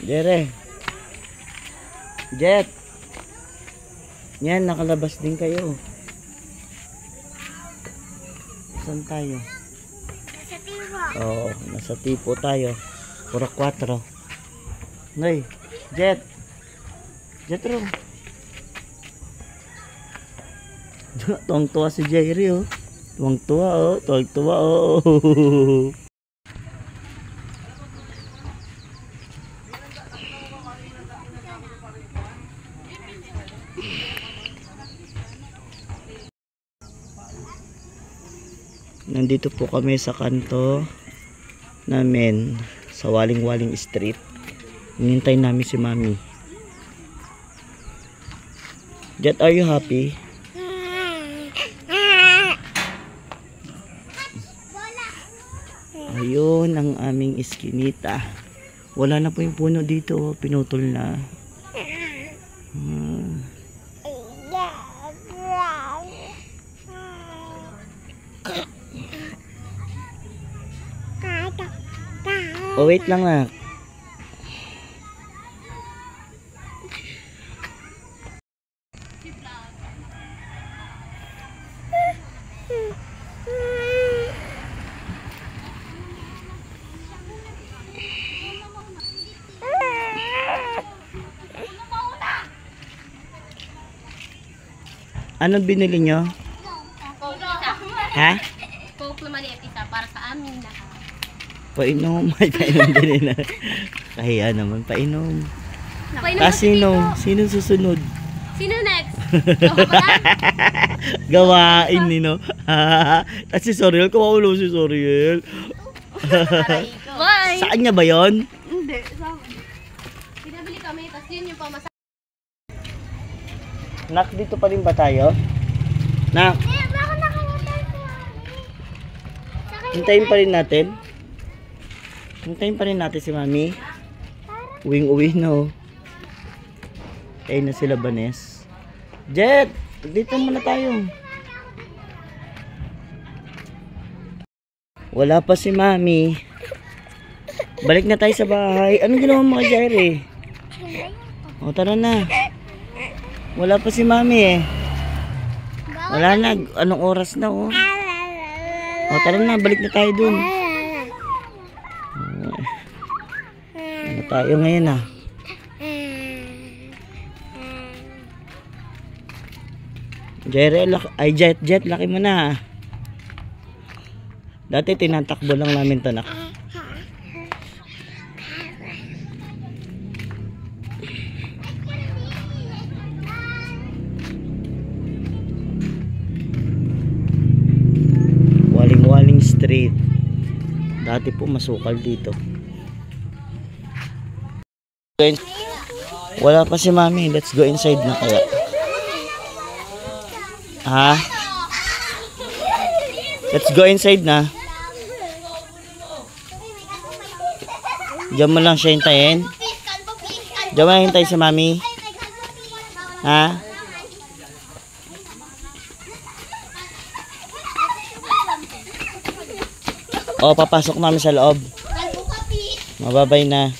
Jere. Jet. Yan, nakalabas din kayo. Saan tayo? Nasa tipo. Oo, nasa tipo tayo. Puro 4. Ngay, Jet. Jet ro. Tuwang-tuwa si Jerry oh. Tuwang-tuwa oh. Tuwang-tuwa oh. Nandito po kami sa kanto namin sa Waling-Waling Street. Hinintay namin si Mami. Jet, are you happy? Ayun ang aming iskinita. Wala na po yung puno dito. Pinutol na. Oh, wait lang na. Ano binili nyo? Coke Ha? Coke na maliit isa para sa amin na. Painom. Ay, painom din na. Kahiya naman, painom. Sino susunod? Sino next? Gawain ni no. At si Soriel, kumaulo si Soriel. Bye! Saan niya ba yon? Hindi, sa akin. Pinabili kami, tapos yun yung pamasa. Nak, dito pa rin ba tayo? Nak, Bakit nakangutay ko? hintayin pa rin natin. Hintayin pa rin natin si Mami. Uwing-uwi no. Ayun na sila Banes. Jet, dito muna tayo. Wala pa si Mami. Balik na tayo sa bahay. Anong ginawa mo kay Jair eh? O tara na. Wala pa si Mami eh. Wala na. Anong oras na oh? O tara na, balik na tayo dun. Ano tayo ngayon ah? Jet, laki mo na. Dati tinatakbo lang namin to nak. Waling-Waling Street. Dati po masukal dito. Wala pa si Mami. Let's go inside na kaya. Ha? Let's go inside na. Diyan mo lang siya hintayin. Diyan mo lang hintayin si Mami. Ha? O, papasok namin sa loob. Mababay na.